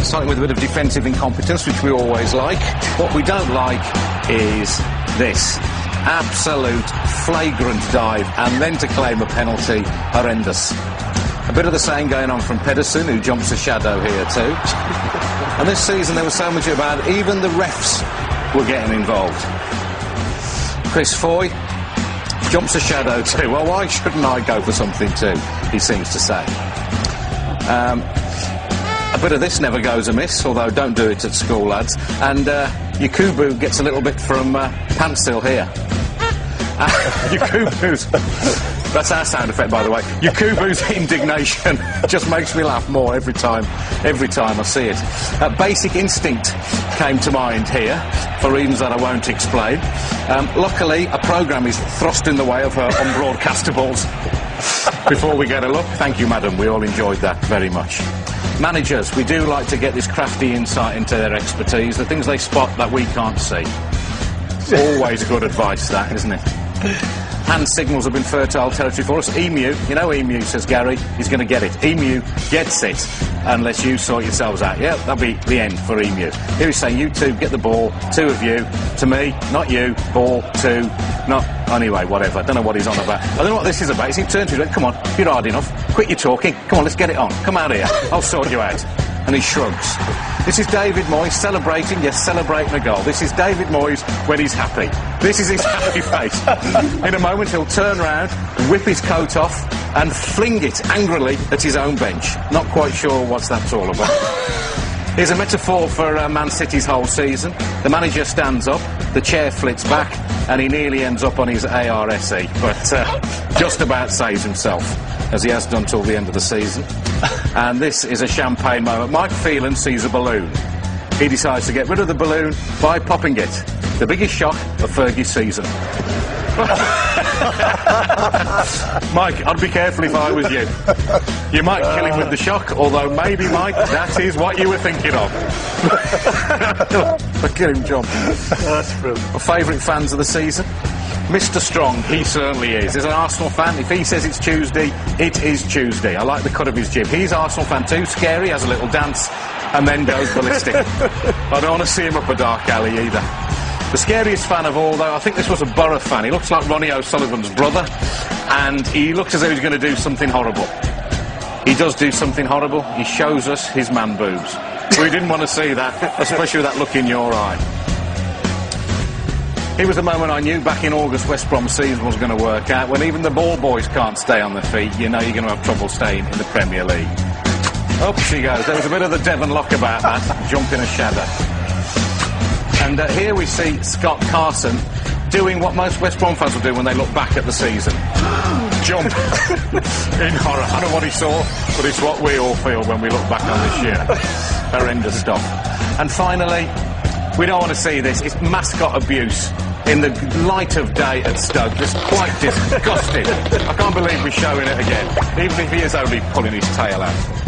starting with a bit of defensive incompetence, which we always like. What we don't like is this. Absolute flagrant dive, and then to claim a penalty, horrendous. A bit of the same going on from Pedersen, who jumps a shadow here too. And this season there was so much about it, even the refs were getting involved. Chris Foy jumps a shadow too. Well, why shouldn't I go for something too, he seems to say. A bit of this never goes amiss, although don't do it at school, lads. And Yakubu gets a little bit from Pantsil here. Yakubu's... That's our sound effect, by the way. Yakubu's indignation just makes me laugh more every time I see it. Basic Instinct came to mind here, for reasons that I won't explain. Luckily, a programme is thrust in the way of her unbroadcastables. Before we get a look, thank you, madam, we all enjoyed that very much. Managers, we do like to get this crafty insight into their expertise, the things they spot that we can't see. Always good advice, that, isn't it? Hand signals have been fertile territory for us. Emu, you know Emu, says Gary, he's going to get it. Emu gets it, unless you sort yourselves out. Yeah, that'll be the end for Emu. Here he's saying, you two, get the ball, two of you, to me, not you, ball, two, not... Anyway, whatever, I don't know what he's on about. I don't know what this is about. He turns to him, come on, you're hard enough, quit your talking, come on, let's get it on, come out here, I'll sort you out. And he shrugs. This is David Moyes celebrating, yes, celebrating a goal. This is David Moyes when he's happy. This is his happy face. In a moment he'll turn round, whip his coat off and fling it angrily at his own bench. Not quite sure what that's all about. Here's a metaphor for Man City's whole season. The manager stands up, the chair flits back, and he nearly ends up on his ARSE, but just about saves himself, as he has done till the end of the season. And this is a champagne moment. Mike Phelan sees a balloon. He decides to get rid of the balloon by popping it. The biggest shock of Fergie's season. Mike, I'd be careful if I was you. You might kill him with the shock, although maybe, Mike, that is what you were thinking of. Look at him jump. That's brilliant. My favourite fans of the season? Mr. Strong, he certainly is. As an Arsenal fan, if he says it's Tuesday, it is Tuesday. I like the cut of his jib. He's an Arsenal fan too. Scary, has a little dance, and then goes ballistic. I don't want to see him up a dark alley either. The scariest fan of all, though, I think this was a Borough fan. He looks like Ronnie O'Sullivan's brother, and he looks as though he's going to do something horrible. He does do something horrible. He shows us his man boobs. We didn't want to see that, especially with that look in your eye. It was the moment I knew back in August West Brom's season was going to work out. When even the ball boys can't stay on their feet, you know you're going to have trouble staying in the Premier League. Up she goes. There was a bit of the Devon Lock about that, jumping a shadow. And here we see Scott Carson doing what most West Brom fans will do when they look back at the season. Jump in horror. I don't know what he saw, but it's what we all feel when we look back on this year. Horrendous stuff. And finally, we don't want to see this. It's mascot abuse in the light of day at Stoke. Just quite disgusting. I can't believe we're showing it again, even if he is only pulling his tail out.